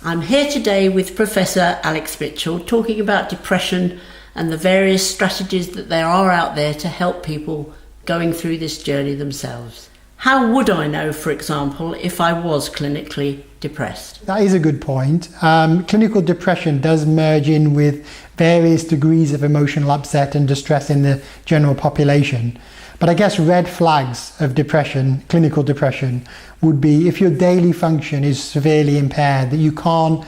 I'm here today with Professor Alex Mitchell talking about depression and the various strategies that there are out there to help people going through this journey themselves. How would I know, for example, if I was clinically depressed? That is a good point. Clinical depression does merge in with various degrees of emotional upset and distress in the general population. But I guess red flags of depression, clinical depression, would be if your daily function is severely impaired, that you can't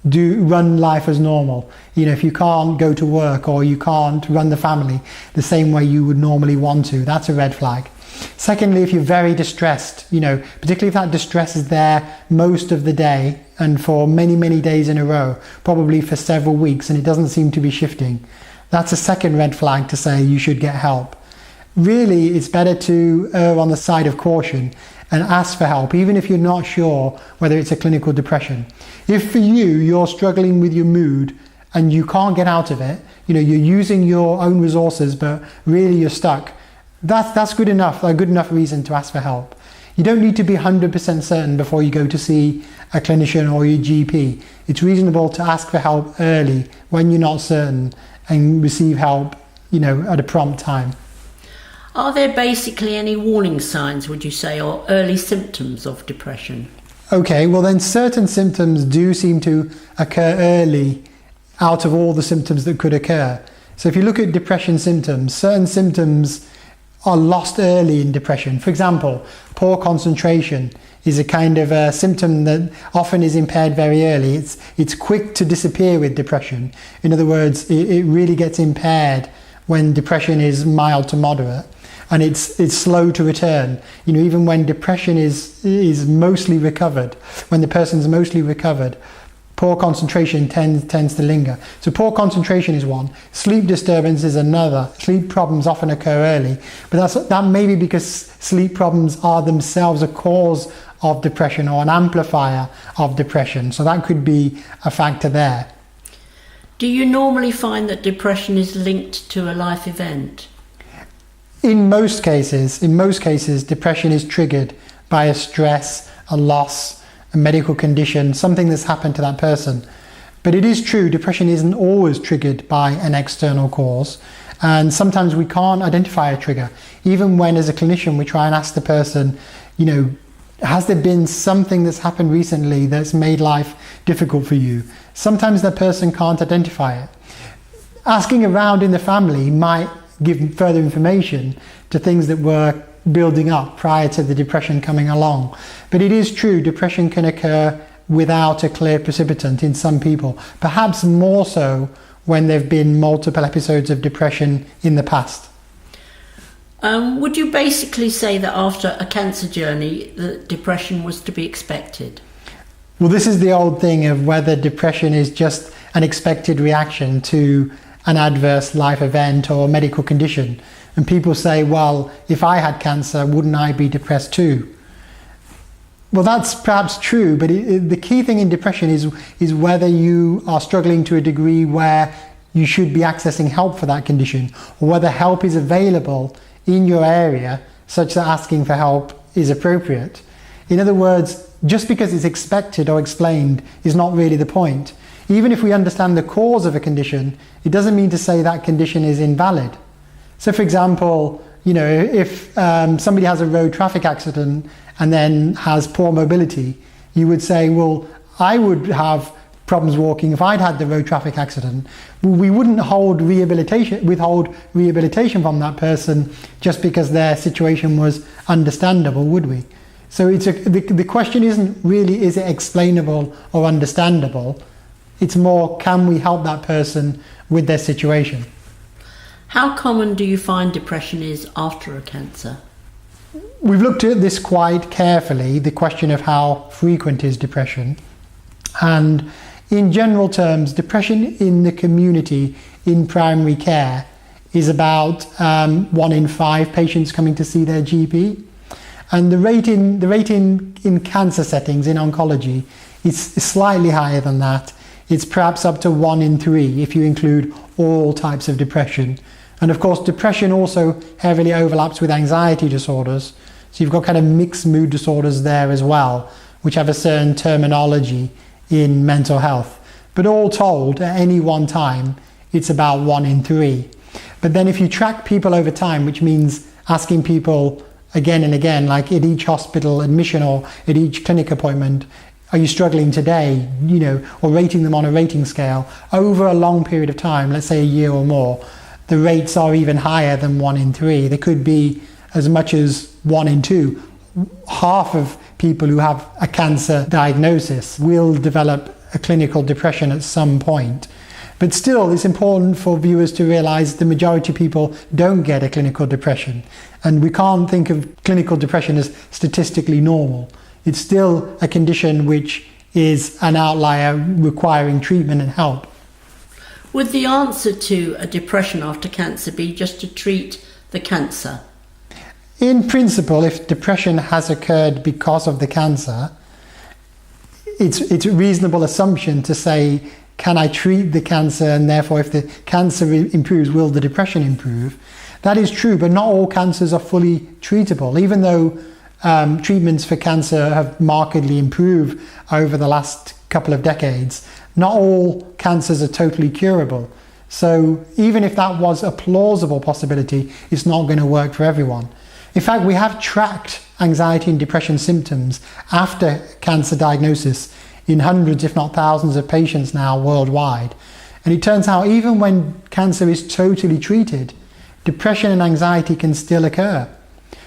run life as normal. If you can't go to work or you can't run the family the same way you would normally want to, that's a red flag. Secondly, if you're very distressed, particularly if that distress is there most of the day and for many, many days in a row, probably for several weeks, and it doesn't seem to be shifting, that's a second red flag to say you should get help. Really, it's better to err on the side of caution and ask for help, even if you're not sure whether it's a clinical depression. If for you're struggling with your mood and you can't get out of it, you're using your own resources, but really you're stuck, that's good enough, a good enough reason to ask for help. You don't need to be 100% certain before you go to see a clinician or your GP. It's reasonable to ask for help early when you're not certain and receive help, at a prompt time. Are there basically any warning signs, would you say, or early symptoms of depression? Okay, well then certain symptoms do seem to occur early out of all the symptoms that could occur. So if you look at depression symptoms, certain symptoms are lost early in depression. For example, poor concentration is a kind of a symptom that often is impaired very early. It's quick to disappear with depression. In other words, it really gets impaired when depression is mild to moderate. And it's slow to return. Even when depression is mostly recovered, when the person's mostly recovered, poor concentration tends to linger. So poor concentration is one. Sleep disturbance is another. Sleep problems often occur early, but that may be because sleep problems are themselves a cause of depression or an amplifier of depression. So that could be a factor there. Do you normally find that depression is linked to a life event? In most cases, depression is triggered by a stress, a loss, a medical condition, something that's happened to that person. But it is true, depression isn't always triggered by an external cause. And sometimes we can't identify a trigger. Even when, as a clinician, we try and ask the person, has there been something that's happened recently that's made life difficult for you? Sometimes the person can't identify it. Asking around in the family might give further information to things that were building up prior to the depression coming along. But it is true, depression can occur without a clear precipitant in some people, perhaps more so when there have been multiple episodes of depression in the past. Would you basically say that after a cancer journey, that depression was to be expected? Well, this is the old thing of whether depression is just an expected reaction to an adverse life event or medical condition. And people say, well, if I had cancer, wouldn't I be depressed too? Well, that's perhaps true, but the key thing in depression is whether you are struggling to a degree where you should be accessing help for that condition, or whether help is available in your area such that asking for help is appropriate. In other words, just because it's expected or explained is not really the point. Even if we understand the cause of a condition, it doesn't mean to say that condition is invalid. So for example, if somebody has a road traffic accident and then has poor mobility, you would say, well, I would have problems walking if I'd had the road traffic accident. We wouldn't withhold rehabilitation from that person just because their situation was understandable, would we? So the question isn't really, is it explainable or understandable? It's more, can we help that person with their situation? How common do you find depression is after a cancer? We've looked at this quite carefully, the question of how frequent is depression. And in general terms, depression in the community in primary care is about 1 in 5 patients coming to see their GP. And the rate in cancer settings in oncology is slightly higher than that. It's perhaps up to 1 in 3 if you include all types of depression. And of course, depression also heavily overlaps with anxiety disorders. So you've got kind of mixed mood disorders there as well, which have a certain terminology in mental health. But all told, at any one time, it's about 1 in 3. But then if you track people over time, which means asking people again and again, like at each hospital admission or at each clinic appointment, are you struggling today, or rating them on a rating scale over a long period of time, let's say a year or more, the rates are even higher than 1 in 3. They could be as much as 1 in 2. Half of people who have a cancer diagnosis will develop a clinical depression at some point. But still, it's important for viewers to realise the majority of people don't get a clinical depression. And we can't think of clinical depression as statistically normal. It's still a condition which is an outlier requiring treatment and help. Would the answer to a depression after cancer be just to treat the cancer? In principle, if depression has occurred because of the cancer, it's a reasonable assumption to say, can I treat the cancer, and therefore if the cancer improves, will the depression improve? That is true, but not all cancers are fully treatable. Even though treatments for cancer have markedly improved over the last couple of decades, not all cancers are totally curable. So even if that was a plausible possibility, it's not going to work for everyone. In fact, we have tracked anxiety and depression symptoms after cancer diagnosis in hundreds, if not thousands of patients now worldwide. And it turns out even when cancer is totally treated, depression and anxiety can still occur.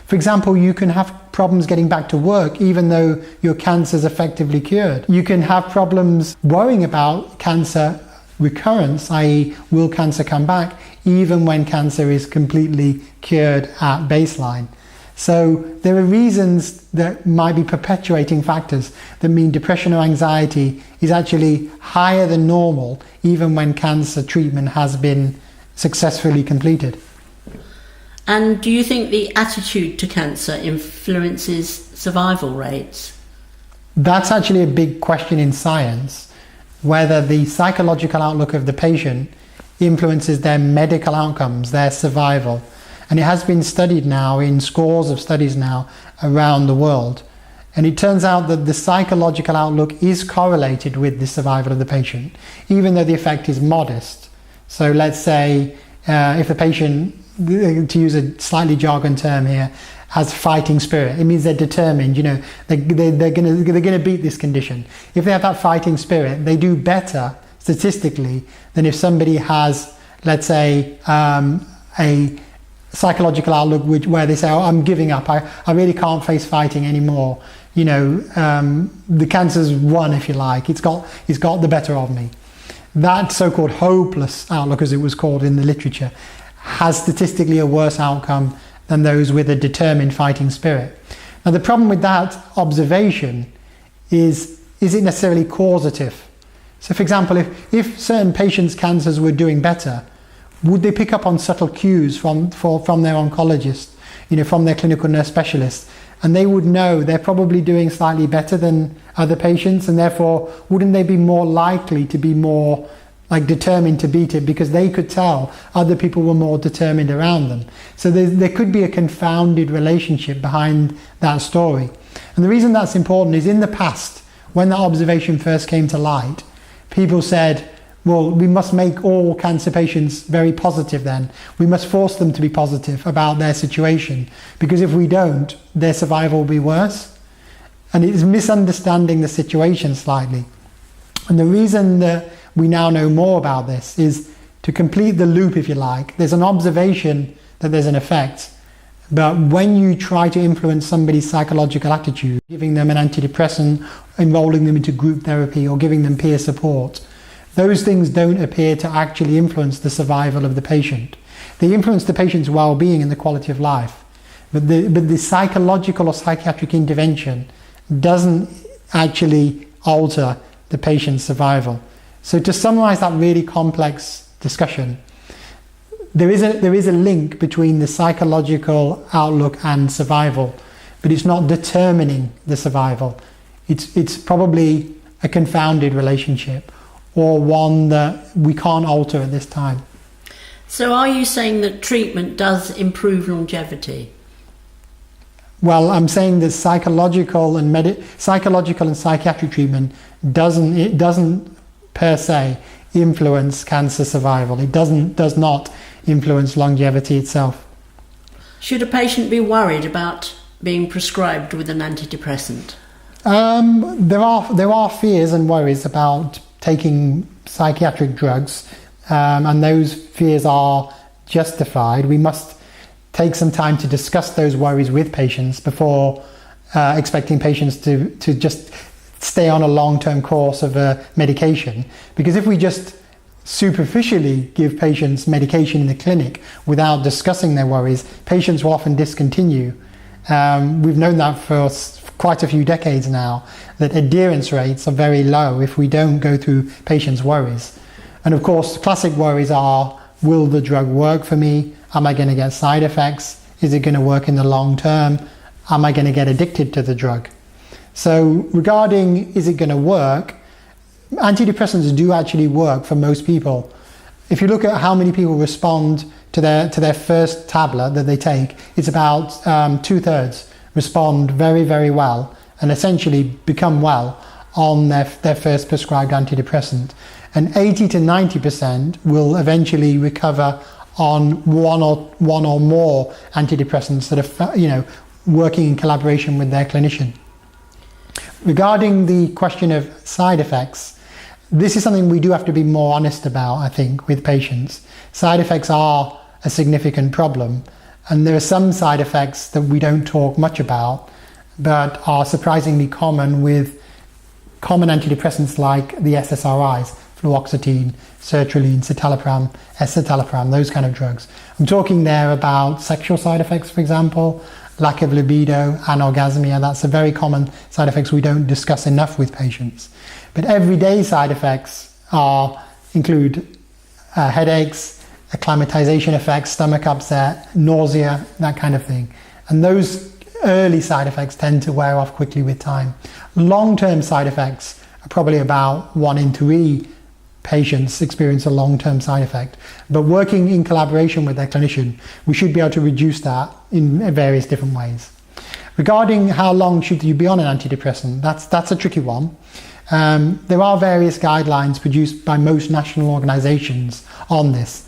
For example, you can have problems getting back to work even though your cancer is effectively cured. You can have problems worrying about cancer recurrence, i.e. will cancer come back, even when cancer is completely cured at baseline. So there are reasons that might be perpetuating factors that mean depression or anxiety is actually higher than normal even when cancer treatment has been successfully completed. And do you think the attitude to cancer influences survival rates? That's actually a big question in science, whether the psychological outlook of the patient influences their medical outcomes, their survival. And it has been studied now in scores of studies now around the world. And it turns out that the psychological outlook is correlated with the survival of the patient, even though the effect is modest. So let's say if the patient, to use a slightly jargon term here, has fighting spirit, it means they're determined, they're going to beat this condition. If they have that fighting spirit, they do better statistically than if somebody has, let's say, a psychological outlook where they say, I'm giving up, I really can't face fighting anymore, the cancer's won, if you like, it's got the better of me. That so-called hopeless outlook, as it was called in the literature, has statistically a worse outcome than those with a determined fighting spirit. Now the problem with that observation is it necessarily causative? So for example, if certain patients' cancers were doing better, would they pick up on subtle cues from their oncologist, from their clinical nurse specialist, and they would know they're probably doing slightly better than other patients, and therefore wouldn't they be more likely to be more determined to beat it because they could tell other people were more determined around them? So there could be a confounded relationship behind that story. And the reason that's important is in the past, when that observation first came to light, people said, well, we must make all cancer patients very positive then. We must force them to be positive about their situation, because if we don't, their survival will be worse. And it is misunderstanding the situation slightly. And the reason that we now know more about this is to complete the loop, if you like. There's an observation that there's an effect, but when you try to influence somebody's psychological attitude, giving them an antidepressant, enrolling them into group therapy, or giving them peer support, those things don't appear to actually influence the survival of the patient. They influence the patient's well-being and the quality of life. But the psychological or psychiatric intervention doesn't actually alter the patient's survival. So to summarize that really complex discussion, there is a link between the psychological outlook and survival, but it's not determining the survival. It's probably a confounded relationship, or one that we can't alter at this time. So are you saying that treatment does improve longevity? Well, I'm saying that psychological and psychiatric treatment doesn't per se influence cancer survival. It does not influence longevity itself. Should a patient be worried about being prescribed with an antidepressant? There are fears and worries about taking psychiatric drugs, and those fears are justified. We must take some time to discuss those worries with patients before expecting patients to just stay on a long-term course of medication. Because if we just superficially give patients medication in the clinic without discussing their worries, patients will often discontinue. We've known that for quite a few decades now, that adherence rates are very low if we don't go through patients' worries. And of course, classic worries are, will the drug work for me? Am I going to get side effects? Is it going to work in the long term? Am I going to get addicted to the drug? So regarding is it going to work, antidepressants do actually work for most people. If you look at how many people respond to their first tablet that they take, it's about 2/3 respond very, very well and essentially become well on their first prescribed antidepressant. And 80 to 90% will eventually recover on one or more antidepressants that are, working in collaboration with their clinician. Regarding the question of side effects, this is something we do have to be more honest about, I think, with patients. Side effects are a significant problem, and there are some side effects that we don't talk much about, but are surprisingly common with common antidepressants like the SSRIs, fluoxetine, sertraline, citalopram, escitalopram, those kind of drugs. I'm talking there about sexual side effects, for example, lack of libido, anorgasmia. That's a very common side effects we don't discuss enough with patients. But everyday side effects include headaches, acclimatization effects, stomach upset, nausea, that kind of thing. And those early side effects tend to wear off quickly with time. Long-term side effects are probably about 1 in 3 patients experience a long-term side effect. But working in collaboration with their clinician, we should be able to reduce that in various different ways. Regarding how long should you be on an antidepressant, that's a tricky one. There are various guidelines produced by most national organisations on this.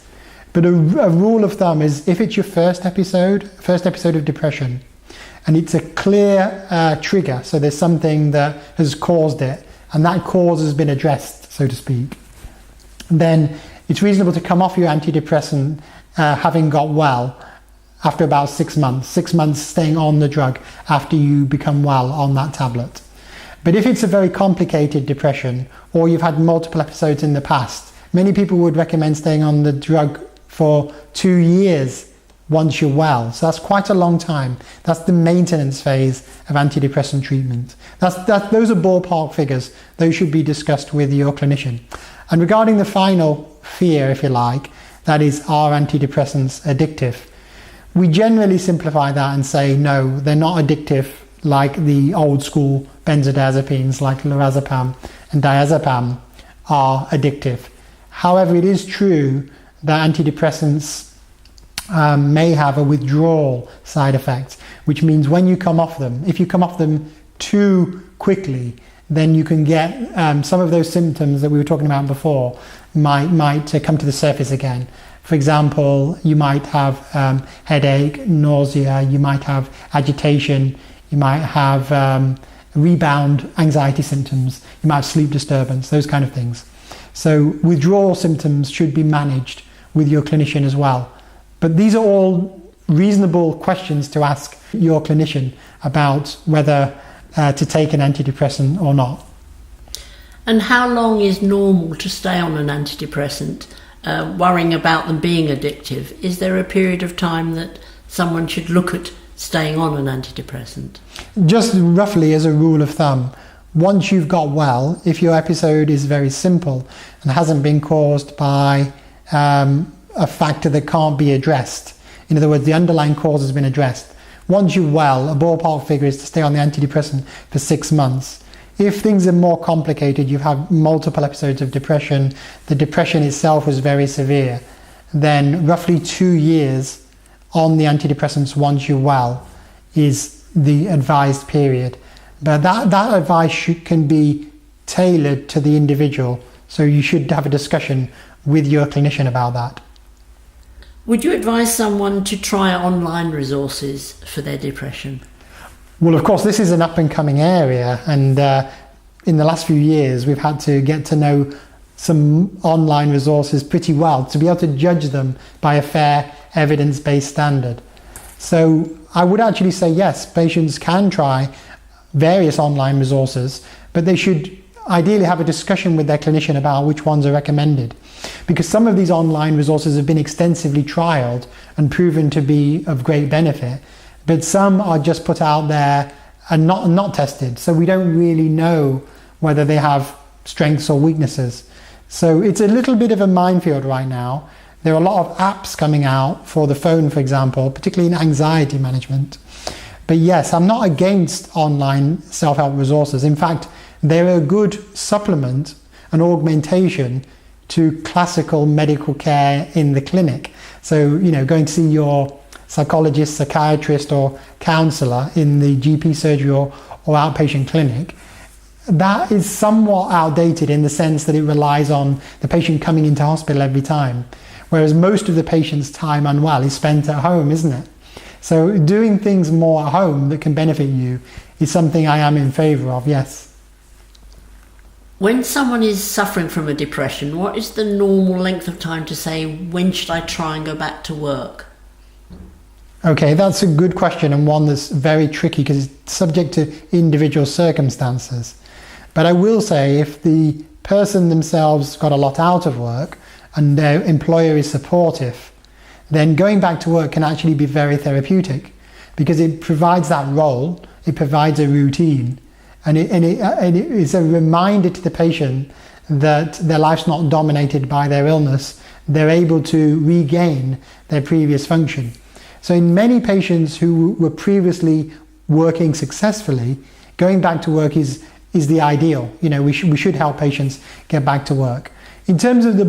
But a rule of thumb is if it's your first episode of depression, and it's a clear trigger, so there's something that has caused it, and that cause has been addressed, so to speak, then it's reasonable to come off your antidepressant having got well after about 6 months. 6 months staying on the drug after you become well on that tablet. But if it's a very complicated depression, or you've had multiple episodes in the past, many people would recommend staying on the drug for 2 years once you're well. So that's quite a long time. That's the maintenance phase of antidepressant treatment. Those are ballpark figures. Those should be discussed with your clinician. And regarding the final fear, if you like, that is, are antidepressants addictive? We generally simplify that and say, no, they're not addictive like the old school benzodiazepines like lorazepam and diazepam are addictive. However, it is true that antidepressants may have a withdrawal side effect, which means when you come off them, if you come off them too quickly, then you can get some of those symptoms that we were talking about before might come to the surface again. For example, you might have headache, nausea, you might have agitation, you might have rebound anxiety symptoms, you might have sleep disturbance, those kind of things. So withdrawal symptoms should be managed with your clinician as well. But these are all reasonable questions to ask your clinician about whether to take an antidepressant or not. And how long is normal to stay on an antidepressant, worrying about them being addictive? Is there a period of time that someone should look at staying on an antidepressant? Just roughly as a rule of thumb, once you've got well, if your episode is very simple and hasn't been caused by a factor that can't be addressed, in other words, the underlying cause has been addressed, once you're well, a ballpark figure is to stay on the antidepressant for 6 months. If things are more complicated, you've had multiple episodes of depression, the depression itself was very severe, then roughly 2 years on the antidepressants once you're well is the advised period. But that advice can be tailored to the individual. So you should have a discussion with your clinician about that. Would you advise someone to try online resources for their depression? Well, of course, this is an up-and-coming area, and in the last few years, we've had to get to know some online resources pretty well to be able to judge them by a fair, evidence-based standard. So I would actually say yes, patients can try various online resources, but they should ideally have a discussion with their clinician about which ones are recommended, because some of these online resources have been extensively trialed and proven to be of great benefit, but some are just put out there and not tested, so we don't really know whether they have strengths or weaknesses. So it's a little bit of a minefield right now. There are a lot of apps coming out for the phone, for example, particularly in anxiety management. But yes, I'm not against online self-help resources. In fact, they're a good supplement, an augmentation to classical medical care in the clinic. So, going to see your psychologist, psychiatrist or counsellor in the GP surgery or outpatient clinic, that is somewhat outdated in the sense that it relies on the patient coming into hospital every time, whereas most of the patient's time unwell is spent at home, isn't it? So doing things more at home that can benefit you is something I am in favour of, yes. When someone is suffering from a depression, what is the normal length of time to say, when should I try and go back to work? Okay, that's a good question, and one that's very tricky because it's subject to individual circumstances. But I will say, if the person themselves got a lot out of work and their employer is supportive, then going back to work can actually be very therapeutic, because it provides that role, it provides a routine, and it is a reminder to the patient that their life's not dominated by their illness. They're able to regain their previous function. So in many patients who were previously working successfully, going back to work is the ideal. We should help patients get back to work. In terms of the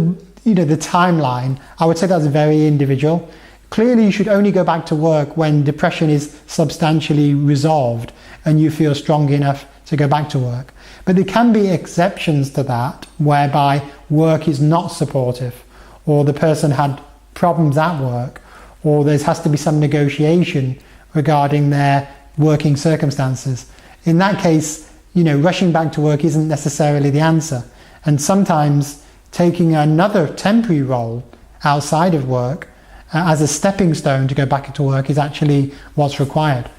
timeline, I would say that's very individual. Clearly, you should only go back to work when depression is substantially resolved and you feel strong enough to go back to work. But there can be exceptions to that, whereby work is not supportive, or the person had problems at work, or there has to be some negotiation regarding their working circumstances. In that case, rushing back to work isn't necessarily the answer. And sometimes taking another temporary role outside of work as a stepping stone to go back into work is actually what's required.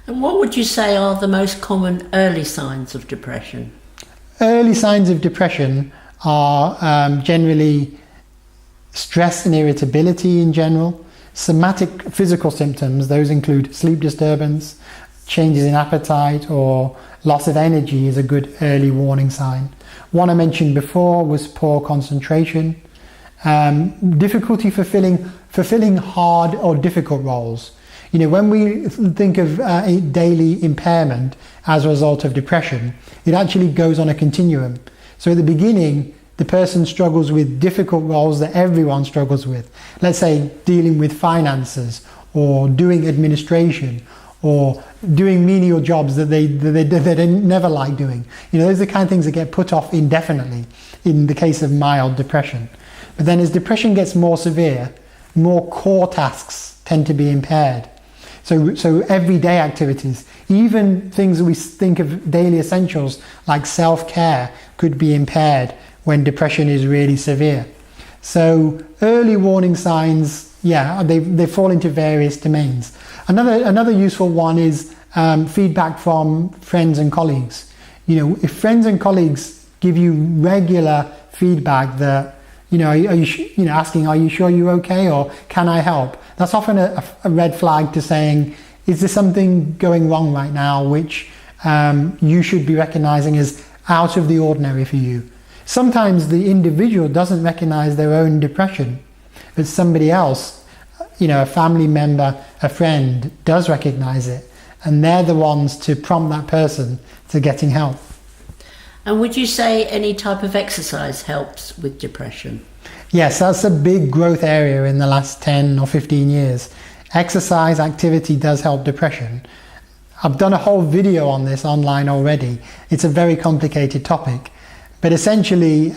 And what would you say are the most common early signs of depression? Early signs of depression are generally stress and irritability in general. Somatic physical symptoms, those include sleep disturbance, changes in appetite, or loss of energy is a good early warning sign. One I mentioned before was poor concentration, difficulty fulfilling hard or difficult roles. When we think of daily impairment as a result of depression, it actually goes on a continuum. So at the beginning, the person struggles with difficult roles that everyone struggles with. Let's say dealing with finances, or doing administration, or doing menial jobs that they never like doing. Those are the kind of things that get put off indefinitely in the case of mild depression. But then as depression gets more severe, more core tasks tend to be impaired. So everyday activities, even things that we think of daily essentials like self-care, could be impaired when depression is really severe. So early warning signs, they fall into various domains. Another useful one is feedback from friends and colleagues. If friends and colleagues give you regular feedback that, are you asking, are you sure you're okay, or can I help? That's often a red flag to saying, is there something going wrong right now which you should be recognizing as out of the ordinary for you? Sometimes the individual doesn't recognize their own depression, but somebody else, a family member, a friend, does recognize it, and they're the ones to prompt that person to getting help. And would you say any type of exercise helps with depression? Yes, that's a big growth area in the last 10 or 15 years. Exercise activity does help depression. I've done a whole video on this online already. It's a very complicated topic. But essentially,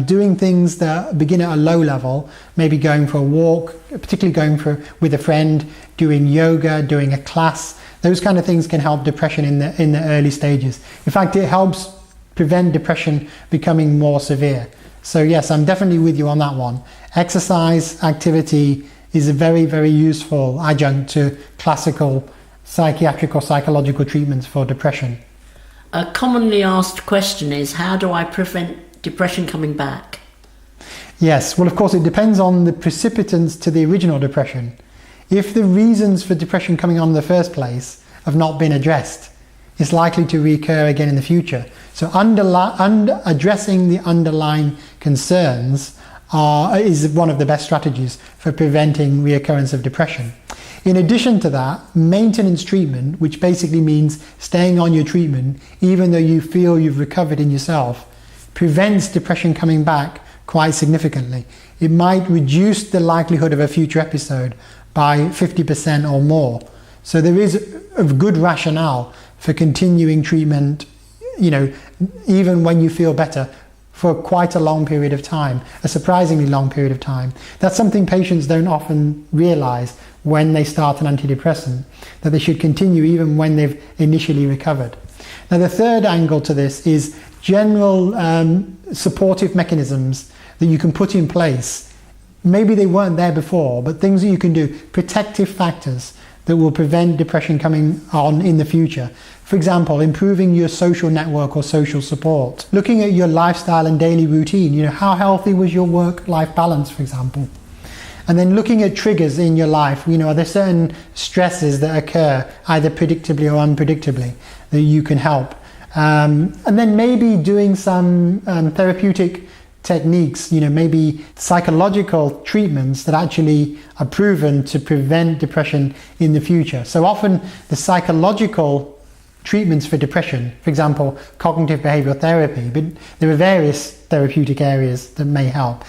doing things that begin at a low level, maybe going for a walk, particularly with a friend, doing yoga, doing a class, those kind of things can help depression in the early stages. In fact, it helps prevent depression becoming more severe. So yes, I'm definitely with you on that one. Exercise activity is a very, very useful adjunct to classical psychiatric or psychological treatments for depression. A commonly asked question is, how do I prevent depression coming back? Yes, well, of course, it depends on the precipitants to the original depression. If the reasons for depression coming on in the first place have not been addressed, it's likely to recur again in the future. So addressing the underlying concerns is one of the best strategies for preventing reoccurrence of depression. In addition to that, maintenance treatment, which basically means staying on your treatment even though you feel you've recovered in yourself, prevents depression coming back quite significantly. It might reduce the likelihood of a future episode by 50% or more. So there is a good rationale for continuing treatment, even when you feel better, for quite a long period of time, a surprisingly long period of time. That's something patients don't often realize when they start an antidepressant, that they should continue even when they've initially recovered. Now, the third angle to this is general supportive mechanisms that you can put in place. Maybe they weren't there before, but things that you can do, protective factors that will prevent depression coming on in the future. For example, improving your social network or social support. Looking at your lifestyle and daily routine, how healthy was your work-life balance, for example? And then looking at triggers in your life, are there certain stresses that occur either predictably or unpredictably that you can help? And then maybe doing some therapeutic techniques, maybe psychological treatments that actually are proven to prevent depression in the future. So often the psychological treatments for depression, for example, cognitive behavioral therapy, but there are various therapeutic areas that may help.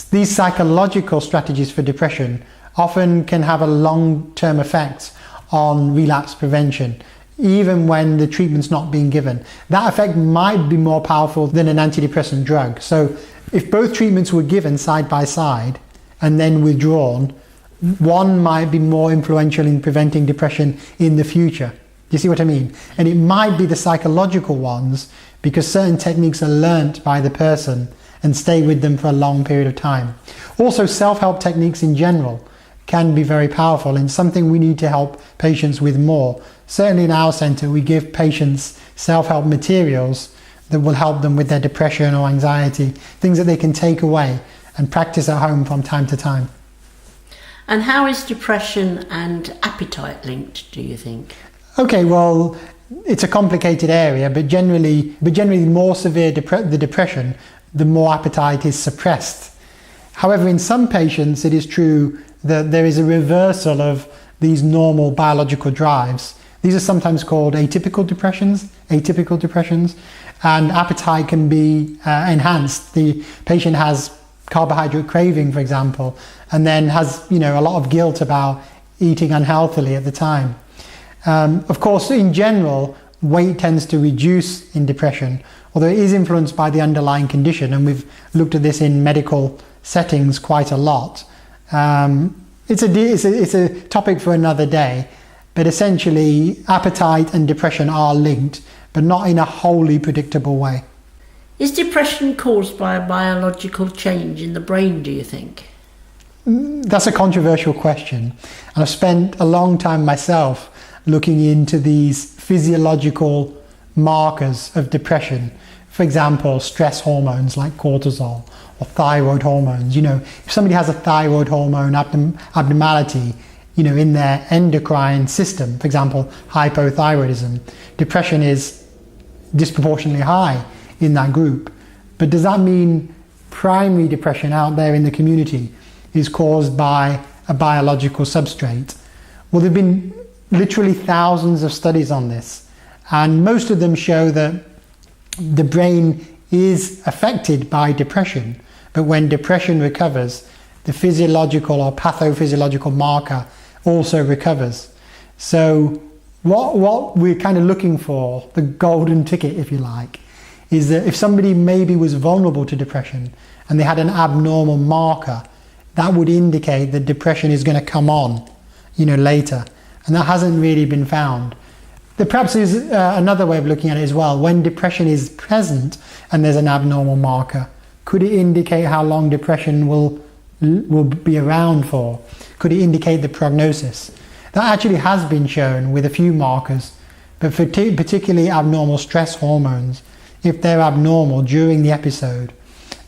These psychological strategies for depression often can have a long-term effect on relapse prevention, even when the treatment's not being given. That effect might be more powerful than an antidepressant drug. So if both treatments were given side by side and then withdrawn, one might be more influential in preventing depression in the future. Do you see what I mean? And it might be the psychological ones because certain techniques are learnt by the person and stay with them for a long period of time. Also, self-help techniques in general can be very powerful and something we need to help patients with more. Certainly in our centre, we give patients self-help materials that will help them with their depression or anxiety, things that they can take away and practice at home from time to time. And how is depression and appetite linked, do you think? Okay, well, it's a complicated area, but generally more severe the depression, the more appetite is suppressed. However, in some patients, it is true that there is a reversal of these normal biological drives. These are sometimes called atypical depressions, and appetite can be enhanced. The patient has carbohydrate craving, for example, and then has a lot of guilt about eating unhealthily at the time. Of course, in general, weight tends to reduce in depression, although it is influenced by the underlying condition, and we've looked at this in medical settings quite a lot. It's a topic for another day, but essentially appetite and depression are linked, but not in a wholly predictable way. Is depression caused by a biological change in the brain, do you think? That's a controversial question, and I've spent a long time myself looking into these physiological markers of depression. For example, stress hormones like cortisol or thyroid hormones. If somebody has a thyroid hormone abnormality, in their endocrine system, for example, hypothyroidism, depression is disproportionately high in that group. But does that mean primary depression out there in the community is caused by a biological substrate? Well, there have been literally thousands of studies on this, and most of them show that the brain is affected by depression, but when depression recovers, the physiological or pathophysiological marker also recovers. So what we're kind of looking for, the golden ticket, if you like, is that if somebody maybe was vulnerable to depression and they had an abnormal marker, that would indicate that depression is going to come on, later. And that hasn't really been found. There perhaps is another way of looking at it as well. When depression is present and there's an abnormal marker, could it indicate how long depression will be around for? Could it indicate the prognosis? That actually has been shown with a few markers, but for particularly abnormal stress hormones, if they're abnormal during the episode,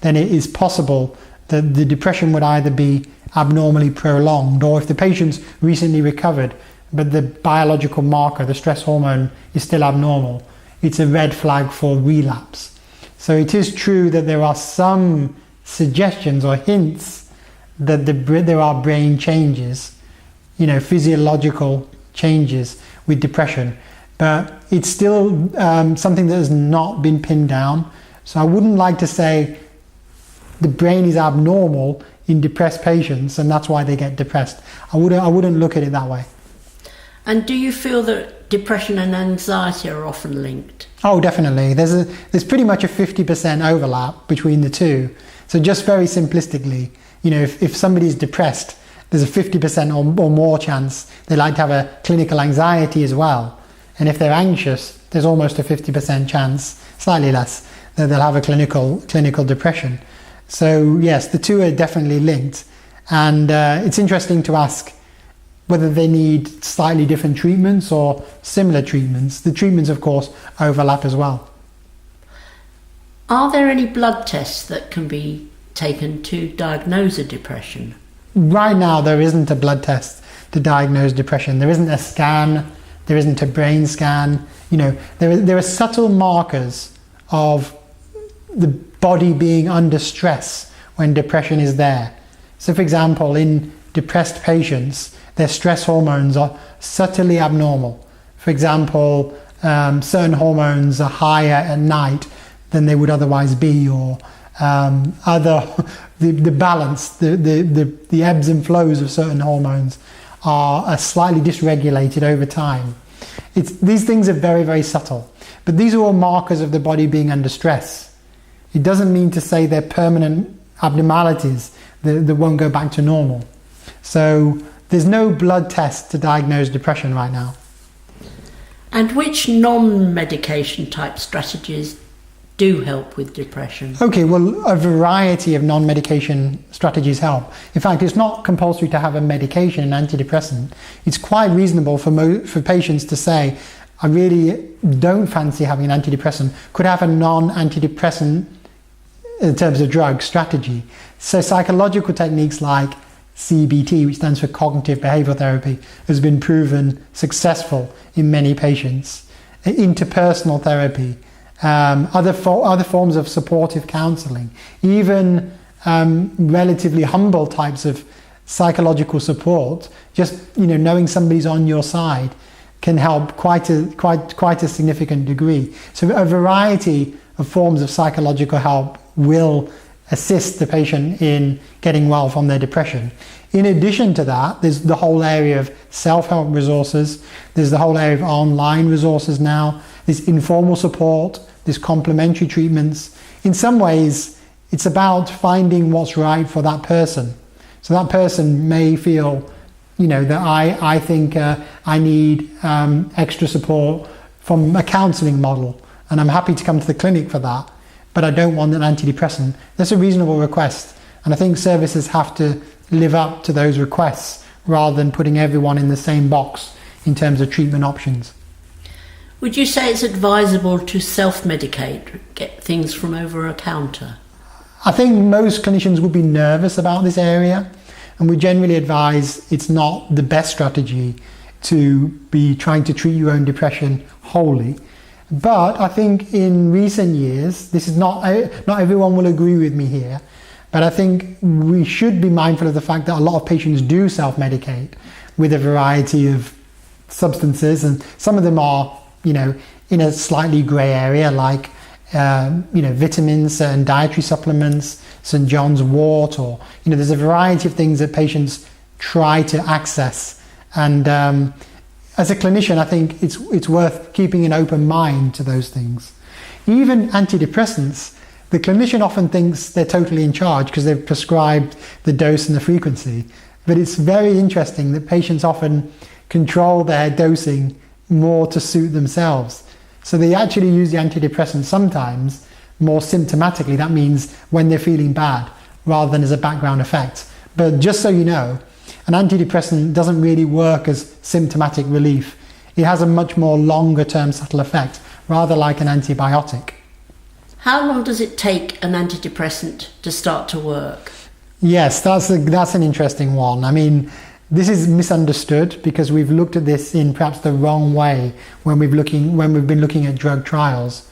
then it is possible that the depression would either be abnormally prolonged, or if the patient's recently recovered, but the biological marker, the stress hormone, is still abnormal, it's a red flag for relapse. So it is true that there are some suggestions or hints that there are brain changes, physiological changes with depression, but it's still something that has not been pinned down. So I wouldn't like to say the brain is abnormal in depressed patients and that's why they get depressed. I wouldn't look at it that way. And do you feel that depression and anxiety are often linked? Oh, definitely. There's pretty much a 50% overlap between the two. So just very simplistically, if somebody's depressed, there's a 50% or more chance they like to have a clinical anxiety as well. And if they're anxious, there's almost a 50% chance, slightly less, that they'll have a clinical depression. So yes, the two are definitely linked. And it's interesting to ask whether they need slightly different treatments or similar treatments. The treatments, of course, overlap as well. Are there any blood tests that can be taken to diagnose a depression? Right now, there isn't a blood test to diagnose depression. There isn't a scan. There isn't a brain scan. There are subtle markers of the body being under stress when depression is there. So, for example, in depressed patients, their stress hormones are subtly abnormal. For example, certain hormones are higher at night than they would otherwise be, or the balance, the ebbs and flows of certain hormones are slightly dysregulated over time. These things are very, very subtle, but these are all markers of the body being under stress. It doesn't mean to say they're permanent abnormalities that won't go back to normal. So there's no blood test to diagnose depression right now. And which non-medication type strategies do help with depression? Okay, well, a variety of non-medication strategies help. In fact, it's not compulsory to have a medication, an antidepressant. It's quite reasonable for patients to say, I really don't fancy having an antidepressant. Could I have a non-antidepressant in terms of drug strategy? So psychological techniques like CBT, which stands for cognitive behavioral therapy, has been proven successful in many patients. Interpersonal therapy, other forms of supportive counselling, even relatively humble types of psychological support. Just knowing somebody's on your side can help quite a significant degree. So a variety of forms of psychological help will assist the patient in getting well from their depression. In addition to that, there's the whole area of self-help resources. There's the whole area of online resources now. There's informal support. There's complementary treatments. In some ways, it's about finding what's right for that person. So that person may feel, that I think I need extra support from a counselling model, and I'm happy to come to the clinic for that, but I don't want an antidepressant. That's a reasonable request, and I think services have to live up to those requests rather than putting everyone in the same box in terms of treatment options. Would you say it's advisable to self-medicate, get things from over a counter? I think most clinicians would be nervous about this area, and we generally advise it's not the best strategy to be trying to treat your own depression wholly. But I think in recent years, this is not everyone will agree with me here, but I think we should be mindful of the fact that a lot of patients do self-medicate with a variety of substances, and some of them are, in a slightly grey area, like vitamins and dietary supplements, St. John's wort, or there's a variety of things that patients try to access And as a clinician, I think it's worth keeping an open mind to those things. Even antidepressants, the clinician often thinks they're totally in charge because they've prescribed the dose and the frequency. But it's very interesting that patients often control their dosing more to suit themselves. So they actually use the antidepressant sometimes more symptomatically. That means when they're feeling bad rather than as a background effect. But just so you know, an antidepressant doesn't really work as symptomatic relief. It has a much more longer term subtle effect, rather like an antibiotic. How long does it take an antidepressant to start to work? Yes, that's an interesting one. I mean, this is misunderstood because we've looked at this in perhaps the wrong way when we've been looking at drug trials.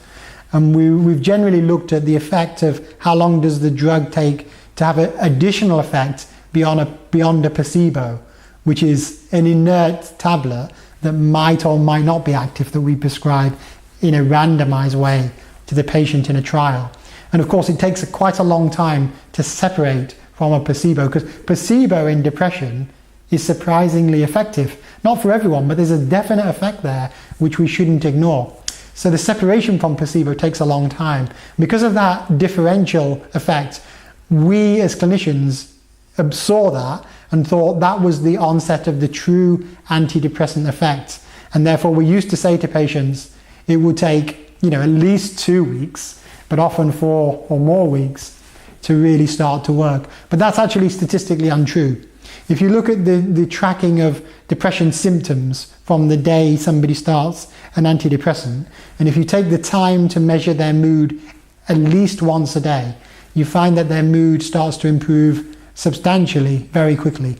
And we've generally looked at the effect of how long does the drug take to have an additional effect beyond a placebo, which is an inert tablet that might or might not be active that we prescribe in a randomized way to the patient in a trial. And of course, it takes quite a long time to separate from a placebo, because placebo in depression is surprisingly effective. Not for everyone, but there's a definite effect there which we shouldn't ignore. So the separation from placebo takes a long time. Because of that differential effect, we as clinicians saw that and thought that was the onset of the true antidepressant effect. And therefore we used to say to patients it would take at least 2 weeks, but often 4 or more weeks to really start to work. But that's actually statistically untrue. If you look at the tracking of depression symptoms from the day somebody starts an antidepressant, and if you take the time to measure their mood at least once a day, you find that their mood starts to improve substantially very quickly,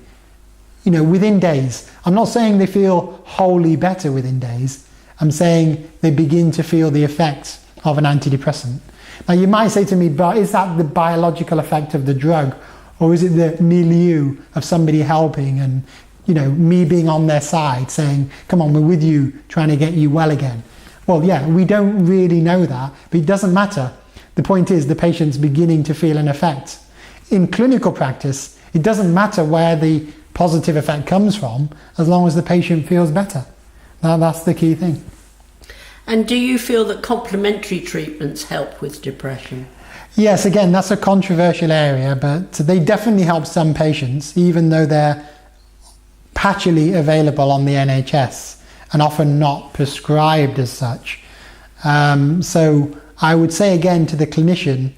within days. I'm not saying they feel wholly better within days. I'm saying they begin to feel the effects of an antidepressant. Now you might say to me, but is that the biological effect of the drug, or is it the milieu of somebody helping and me being on their side saying, come on, we're with you, trying to get you well again? Well, yeah, we don't really know that, but it doesn't matter. The point is the patient's beginning to feel an effect. In clinical practice, it doesn't matter where the positive effect comes from, as long as the patient feels better. Now, that's the key thing. And do you feel that complementary treatments help with depression? Yes, again, that's a controversial area, but they definitely help some patients, even though they're patchily available on the NHS and often not prescribed as such. So I would say again to the clinician,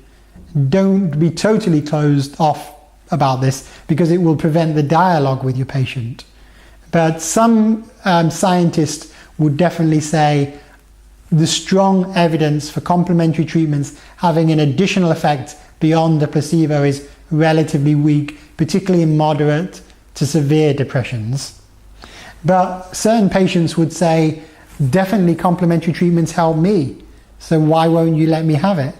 don't be totally closed off about this, because it will prevent the dialogue with your patient. But some scientists would definitely say the strong evidence for complementary treatments having an additional effect beyond the placebo is relatively weak, particularly in moderate to severe depressions. But certain patients would say, definitely complementary treatments help me, so why won't you let me have it?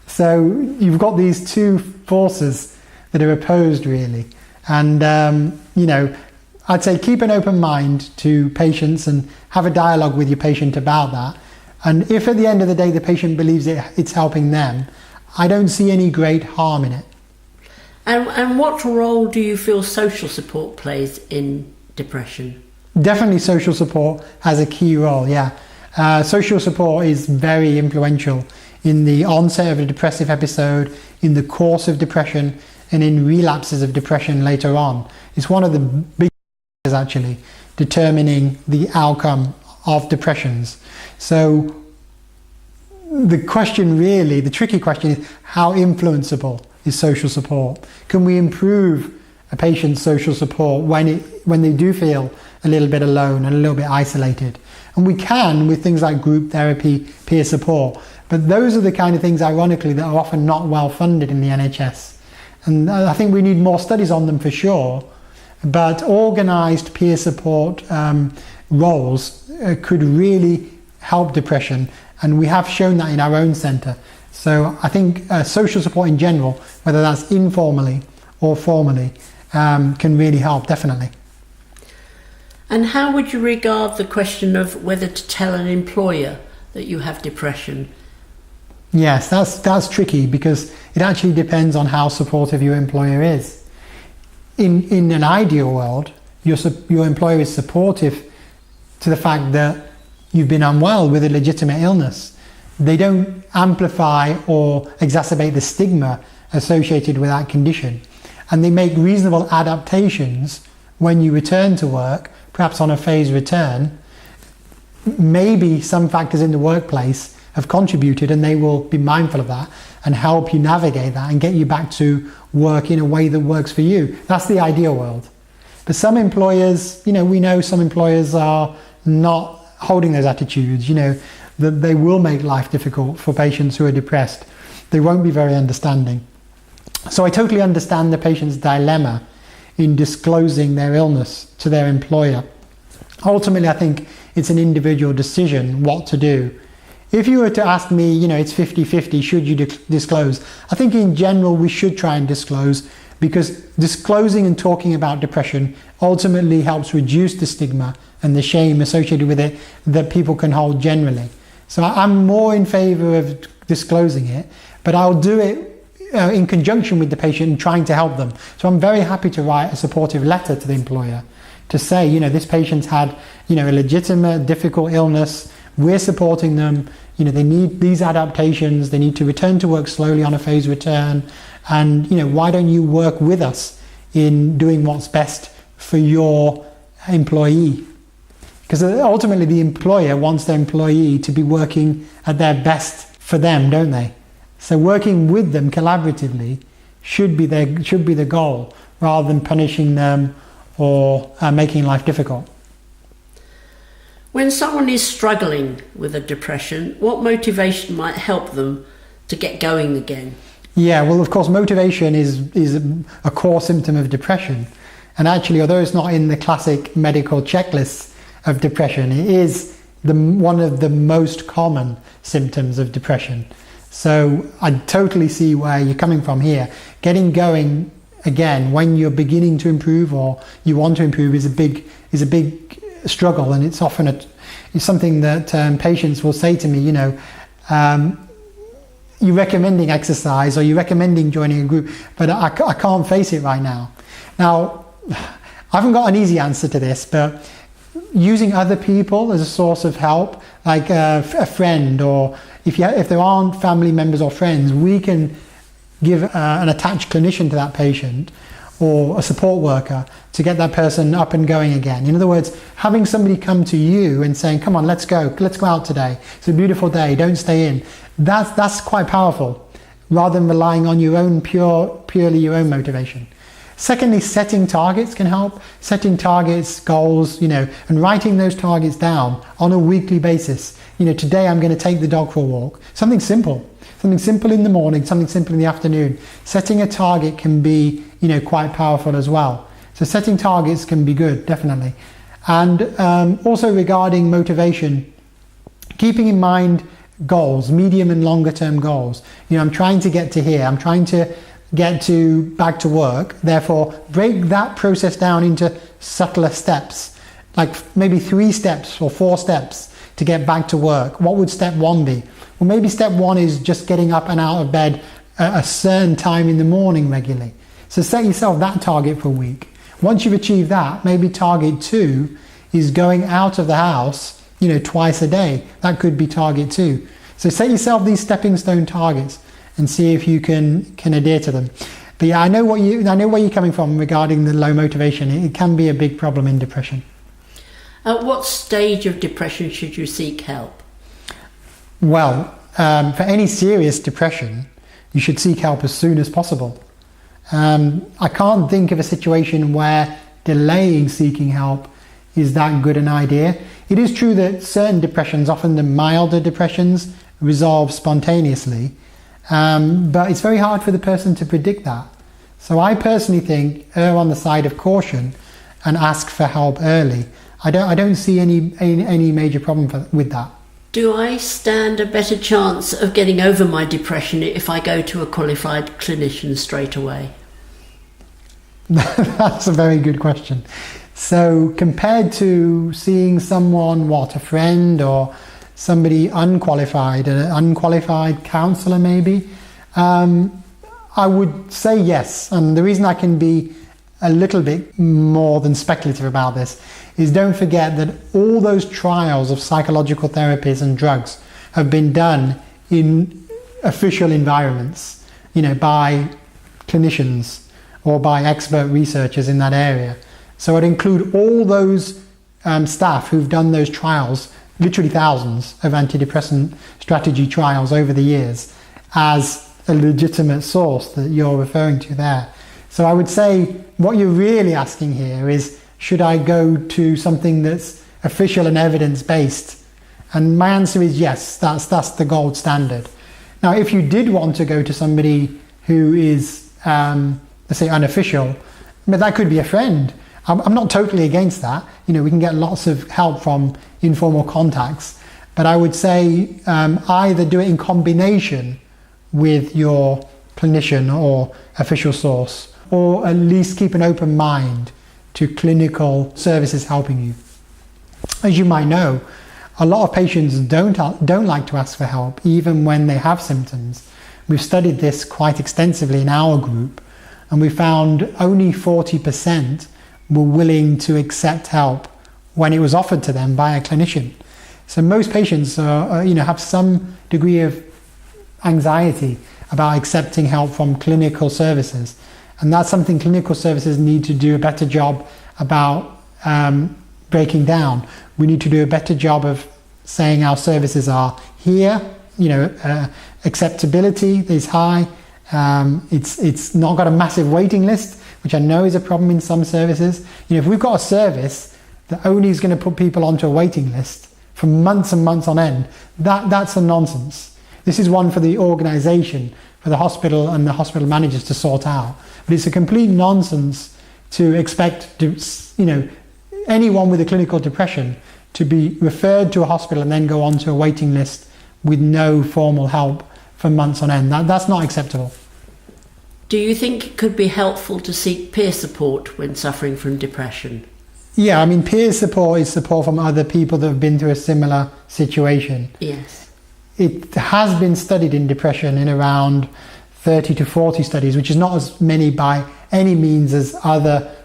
So you've got these two forces that are opposed really. And, I'd say keep an open mind to patients and have a dialogue with your patient about that. And if at the end of the day the patient believes it's helping them, I don't see any great harm in it. And what role do you feel social support plays in depression? Definitely social support has a key role, yeah. Social support is very influential in the onset of a depressive episode, in the course of depression, and in relapses of depression later on. It's one of the big factors actually determining the outcome of depressions. So the tricky question is, how influenceable is social support? Can we improve a patient's social support when they do feel a little bit alone and a little bit isolated? And we can with things like group therapy, peer support, but those are the kind of things, ironically, that are often not well funded in the NHS. And I think we need more studies on them for sure, but organised peer support roles could really help depression, and we have shown that in our own centre. So I think social support in general, whether that's informally or formally, can really help, definitely. And how would you regard the question of whether to tell an employer that you have depression? Yes, that's tricky, because it actually depends on how supportive your employer is. In an ideal world, your employer is supportive to the fact that you've been unwell with a legitimate illness. They don't amplify or exacerbate the stigma associated with that condition. And they make reasonable adaptations when you return to work, perhaps on a phased return. Maybe some factors in the workplace have contributed, and they will be mindful of that and help you navigate that and get you back to work in a way that works for you. That's the ideal world. But some employers, we know some employers are not holding those attitudes, that they will make life difficult for patients who are depressed. They won't be very understanding. So I totally understand the patient's dilemma in disclosing their illness to their employer. Ultimately, I think it's an individual decision what to do. If you were to ask me, it's 50-50, should you disclose? I think in general we should try and disclose, because disclosing and talking about depression ultimately helps reduce the stigma and the shame associated with it that people can hold generally. So I'm more in favour of disclosing it, but I'll do it in conjunction with the patient and trying to help them. So I'm very happy to write a supportive letter to the employer to say, this patient's had, a legitimate, difficult illness. We're supporting them. They need these adaptations. They need to return to work slowly on a phased return. And, why don't you work with us in doing what's best for your employee? Because ultimately the employer wants their employee to be working at their best for them, don't they? So working with them collaboratively should be the goal, rather than punishing them or making life difficult. When someone is struggling with a depression, what motivation might help them to get going again? Yeah, well, of course, motivation is a core symptom of depression. And actually, although it's not in the classic medical checklists of depression, it is one of the most common symptoms of depression. So I totally see where you're coming from here. Getting going again when you're beginning to improve or you want to improve is a big struggle, and it's often it's something that patients will say to me, you're recommending exercise or you're recommending joining a group, but I can't face it right now. Now, I haven't got an easy answer to this, but using other people as a source of help, like a friend, or if there aren't family members or friends, we can give an attached clinician to that patient or a support worker to get that person up and going again. In other words, having somebody come to you and saying, come on, let's go out today. It's a beautiful day, don't stay in. That's quite powerful, rather than relying on your own purely your own motivation. Secondly, setting targets can help. Setting targets, goals, and writing those targets down on a weekly basis. Today I'm going to take the dog for a walk. Something simple in the morning, something simple in the afternoon. Setting a target can be, quite powerful as well. So setting targets can be good, definitely. And also regarding motivation, keeping in mind goals, medium and longer term goals. I'm trying to get to here. I'm trying to get back to work. Therefore, break that process down into subtler steps, like maybe 3 steps or 4 steps to get back to work. What would step 1 be? Well, maybe step 1 is just getting up and out of bed at a certain time in the morning regularly. So set yourself that target for a week. Once you've achieved that, maybe target 2 is going out of the house, twice a day. That could be target 2. So set yourself these stepping stone targets and see if you can adhere to them. But yeah, I know where you're coming from regarding the low motivation. It can be a big problem in depression. At what stage of depression should you seek help? Well, for any serious depression, you should seek help as soon as possible. I can't think of a situation where delaying seeking help is that good an idea. It is true that certain depressions, often the milder depressions, resolve spontaneously, but it's very hard for the person to predict that. So I personally think err on the side of caution and ask for help early. I don't see any major problem with that. Do I stand a better chance of getting over my depression if I go to a qualified clinician straight away? That's a very good question. So compared to seeing someone, a friend or somebody unqualified, an unqualified counsellor maybe, I would say yes. And the reason I can be a little bit more than speculative about this is don't forget that all those trials of psychological therapies and drugs have been done in official environments, by clinicians or by expert researchers in that area. So I'd include all those staff who've done those trials, literally thousands of antidepressant strategy trials over the years, as a legitimate source that you're referring to there. So I would say what you're really asking here is, should I go to something that's official and evidence-based? And my answer is yes, that's the gold standard. Now, if you did want to go to somebody who is, let's say, unofficial, but that could be a friend. I'm not totally against that. We can get lots of help from informal contacts. But I would say either do it in combination with your clinician or official source, or at least keep an open mind to clinical services helping you. As you might know, a lot of patients don't like to ask for help even when they have symptoms. We've studied this quite extensively in our group, and we found only 40% were willing to accept help when it was offered to them by a clinician. So most patients have some degree of anxiety about accepting help from clinical services, and that's something clinical services need to do a better job about breaking down. We need to do a better job of saying our services are here, acceptability is high, it's not got a massive waiting list, which I know is a problem in some services. If we've got a service that only is going to put people onto a waiting list for months and months on end, that's a nonsense. This is one for the organisation, for the hospital and the hospital managers to sort out. But it's a complete nonsense to expect anyone with a clinical depression to be referred to a hospital and then go onto a waiting list with no formal help for months on end. That's not acceptable. Do you think it could be helpful to seek peer support when suffering from depression? Yeah, peer support is support from other people that have been through a similar situation. Yes. It has been studied in depression in around 30 to 40 studies, which is not as many by any means as other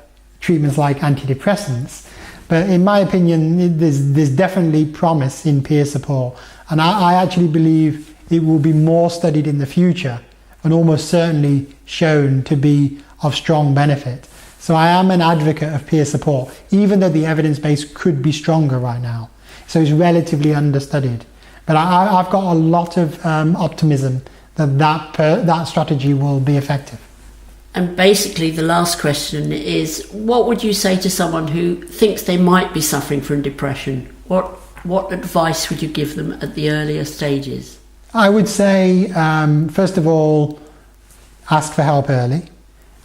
treatments like antidepressants. But in my opinion, there's definitely promise in peer support. And I actually believe it will be more studied in the future and almost certainly shown to be of strong benefit. So I am an advocate of peer support, even though the evidence base could be stronger right now. So it's relatively understudied. But I've got a lot of optimism that strategy will be effective. And basically the last question is, what would you say to someone who thinks they might be suffering from depression? What advice would you give them at the earlier stages? I would say, first of all, ask for help early.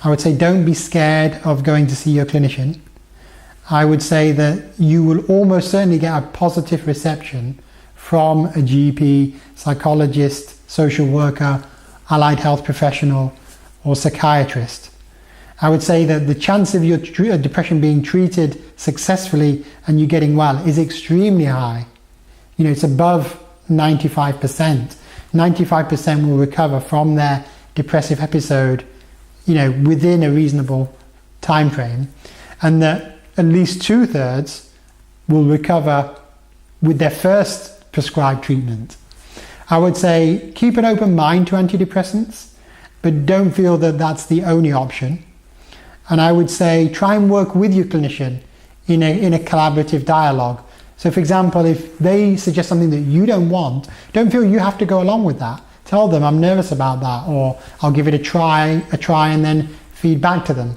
I would say don't be scared of going to see your clinician. I would say that you will almost certainly get a positive reception from a GP, psychologist, social worker, allied health professional, or psychiatrist. I would say that the chance of your depression being treated successfully and you getting well is extremely high. It's above 95%. 95% will recover from their depressive episode, within a reasonable time frame, and that at least 2/3 will recover with their first prescribed treatment. I would say keep an open mind to antidepressants, but don't feel that that's the only option. And I would say try and work with your clinician in a collaborative dialogue. So for example, if they suggest something that you don't want, don't feel you have to go along with that. Tell them I'm nervous about that, or I'll give it a try and then feed back to them.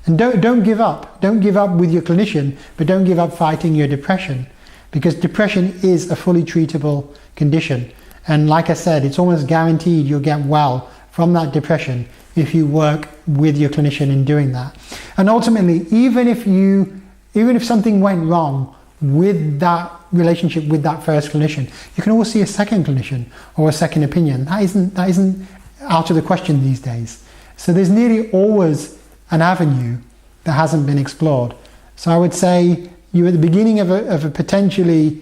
And don't give up. Don't give up with your clinician, but don't give up fighting your depression, because depression is a fully treatable condition. And like I said, it's almost guaranteed you'll get well from that depression if you work with your clinician in doing that. And ultimately, even if something went wrong with that relationship with that first clinician, you can always see a second clinician or a second opinion. That isn't out of the question these days. So there's nearly always an avenue that hasn't been explored. So I would say you're at the beginning of a potentially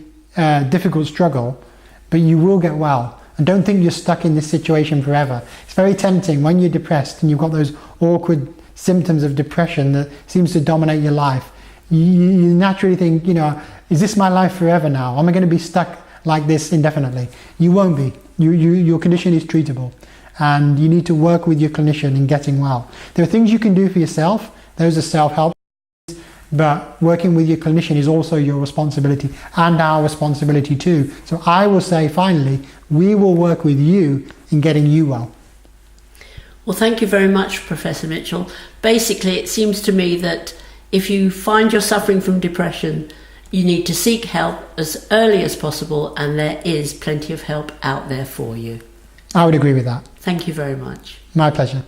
difficult struggle, but you will get well. And don't think you're stuck in this situation forever. It's very tempting when you're depressed and you've got those awkward symptoms of depression that seems to dominate your life, you naturally think, is this my life forever now? Am I going to be stuck like this indefinitely? You won't be. Your condition is treatable, and you need to work with your clinician in getting well. There are things you can do for yourself. Those are self-help. But working with your clinician is also your responsibility, and our responsibility too. So I will say, finally, we will work with you in getting you well. Well, thank you very much, Professor Mitchell. Basically, it seems to me that if you find you're suffering from depression, you need to seek help as early as possible, and there is plenty of help out there for you. I would agree with that. Thank you very much. My pleasure.